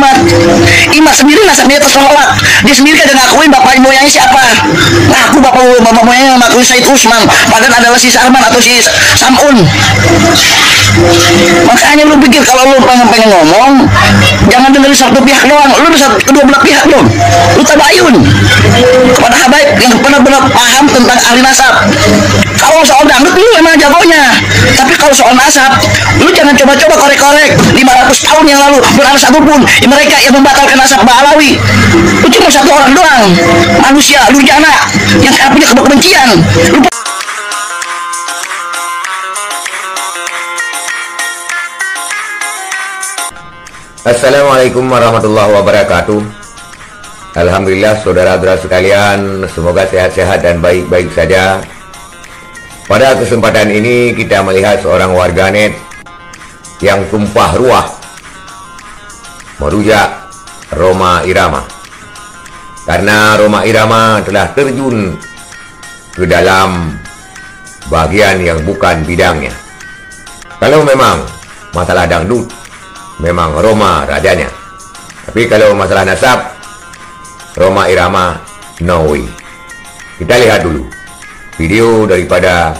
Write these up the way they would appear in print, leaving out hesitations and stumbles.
Imat. Imat sendiri nasabnya tertolak. Dia sendiri kagak ngakuin bapak moyangnya siapa. Ngaku bapak moyangnya ngakuin Said Usman, padahal adalah si Sarman atau si Samun. Makanya lu pikir kalau lu pengen ngomong, jangan dengerin satu pihak doang, lu bisa kedua belah pihak dong. Lu tabayun kepada habaib yang benar-benar paham tentang ahli nasab. Kalau soal dangdut lu emang jagonya, tapi kalau soal nasab lu jangan coba-coba korek-korek 500 tahun yang lalu belum ada satupun mereka yang membatalkan nasab Ba'alawi. Lu cuma satu orang doang, manusia lurjana yang punya kebencian. Lu Assalamualaikum warahmatullahi wabarakatuh. Alhamdulillah saudara-saudara sekalian, semoga sehat-sehat dan baik-baik saja. Pada kesempatan ini kita melihat seorang warganet yang tumpah ruah merujak Rhoma Irama, karena Rhoma Irama telah terjun ke dalam bagian yang bukan bidangnya. Kalau memang masalah dangdut, memang Rhoma rajanya. Tapi kalau masalah nasab, Rhoma Irama no way. Kita lihat dulu video daripada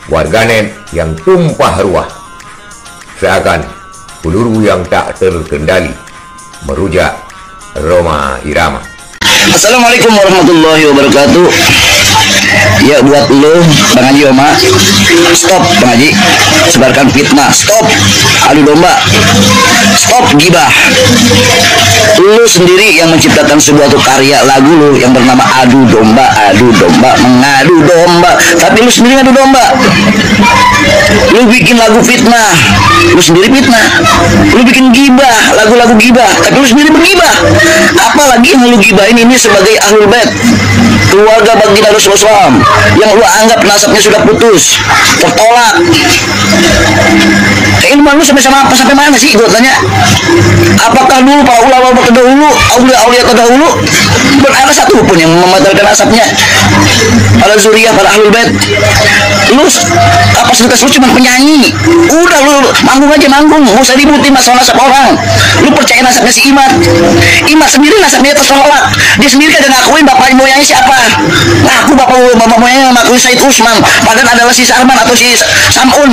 warganet yang tumpah ruah, seakan peluru yang tak terkendali merujak Rhoma Irama. Assalamualaikum warahmatullahi wabarakatuh. Ya buat lo Bang Haji Oma, stop Bang Haji, sebarkan fitnah, stop adu domba, stop gibah. Lu sendiri yang menciptakan sebuah karya lagu lu yang bernama adu domba, mengadu domba, tapi lu sendiri ngadu domba. Lu bikin lagu fitnah, lu sendiri fitnah. Lu bikin gibah, lagu-lagu gibah, tapi lu sendiri bergibah. Apalagi yang lu gibahin ini sebagai ahlul bait, keluarga baginda Rasulullah yang lu anggap nasabnya sudah putus, tertolak. Keilmuan lu sampai mana sih? Gue tanya, apakah dulu para ulama terdahulu, aulia terdahulu berada satu pun yang membatalkan nasabnya? Para zuriyah, para ahlul bait. Lu kapasitas lu cuma penyanyi, udah lu manggung aja manggung, nggak usah ributin masalah nasab orang. Lu percaya nasabnya si Imat. Imat sendiri nasabnya tertolak. Dia sendiri kagak ngakuin bapak moyangnya siapa. Ngaku bapak moyangnya ngakuin Said Usman, padahal adalah si Sarman atau si Samun.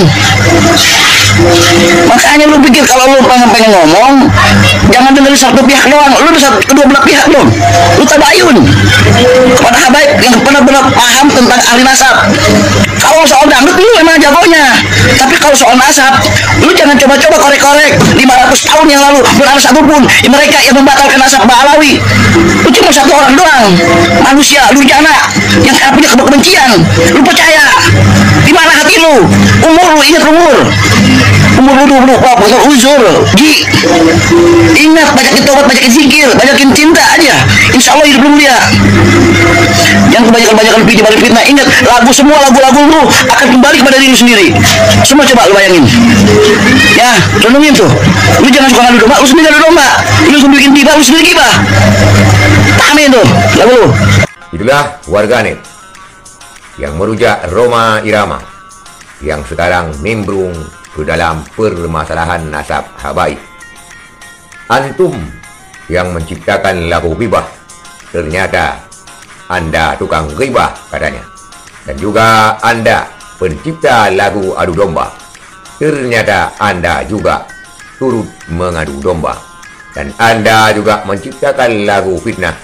Makanya lu pikir kalau lu pengen ngomong, jangan dengerin satu pihak doang, lu bisa kedua belah pihak dong. Lu tabayun kepada habaib yang benar-benar paham tentang ahli nasab. Kalau soal dangdut lu emang jagonya, tapi kalau soal nasab lu jangan coba-coba korek-korek 500 tahun yang lalu belum ada satupun mereka yang membatalkan nasab Ba'alawi. Lu cuma satu orang doang, manusia lurjana yang punya kebencian. Lu percaya di mana hati lu? Umur lu, ingat umur lu 20 uzur Ji. Ingat, banyakin tobat, banyakin zikir, banyakin cinta aja, insya Allah hidup lu mulia. Yang kebanyakan fitnah. Ingat, semua lagu-lagu lu akan kembali kepada diri lu sendiri. Semua coba lu bayangin ya, renungin tuh. Lu jangan suka ngadu domba, lu sendiri ngadu domba. Lu sendiri bikin gibah, lu sendiri gibah. Tamin tuh lagu lu. Itulah warganet yang merujak Rhoma Irama yang sekarang nimbrung ke dalam permasalahan nasab habaib. Antum yang menciptakan lagu gibah, ternyata Anda tukang gibah katanya. Dan juga Anda pencipta lagu adu domba, ternyata Anda juga turut mengadu domba. Dan Anda juga menciptakan lagu fitnah,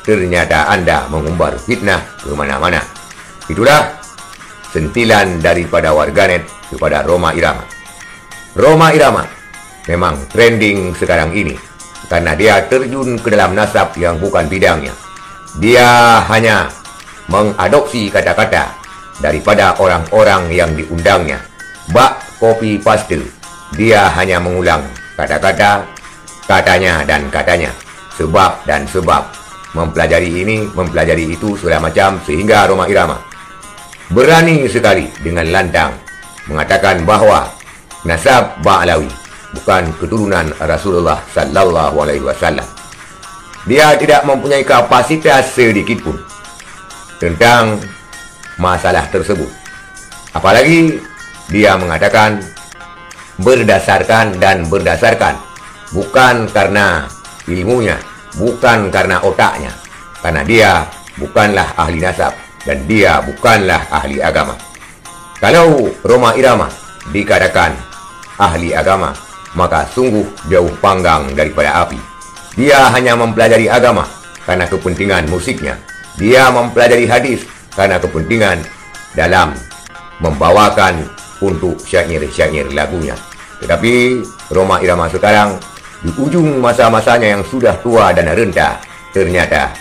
ternyata Anda mengumbar fitnah kemana-mana. Itulah sentilan daripada warganet kepada Rhoma Irama. Rhoma Irama memang trending sekarang ini karena dia terjun ke dalam nasab yang bukan bidangnya. Dia hanya mengadopsi kata-kata daripada orang-orang yang diundangnya. Bak copy paste. Dia hanya mengulang kata-kata, katanya dan katanya, sebab dan sebab, mempelajari ini, mempelajari itu, segala macam, sehingga Rhoma Irama berani sekali dengan lantang mengatakan bahwa nasab Ba'alawi bukan keturunan Rasulullah Sallallahu Alaihi Wasallam. Dia tidak mempunyai kapasitas sedikit pun tentang masalah tersebut. Apalagi dia mengatakan berdasarkan, bukan karena ilmunya, bukan karena otaknya. Karena dia bukanlah ahli nasab dan dia bukanlah ahli agama. Kalau Rhoma Irama dikatakan ahli agama, maka sungguh jauh panggang daripada api. Dia hanya mempelajari agama karena kepentingan musiknya. Dia mempelajari hadis karena kepentingan dalam membawakan untuk syair-syair lagunya. Tetapi Rhoma Irama sekarang di ujung masa-masanya yang sudah tua dan renta, ternyata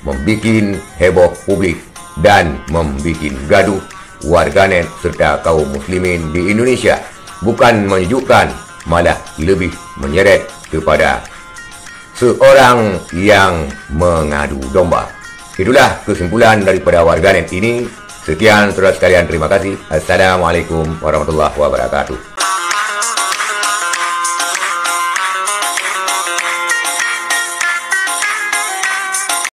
membuat heboh publik dan membuat gaduh warganet serta kaum muslimin di Indonesia. Bukan menyejukkan, malah lebih menyeret kepada seorang yang mengadu domba. Itulah kesimpulan daripada warganet ini. Sekian saudara sekalian, terima kasih. Assalamualaikum warahmatullahi wabarakatuh.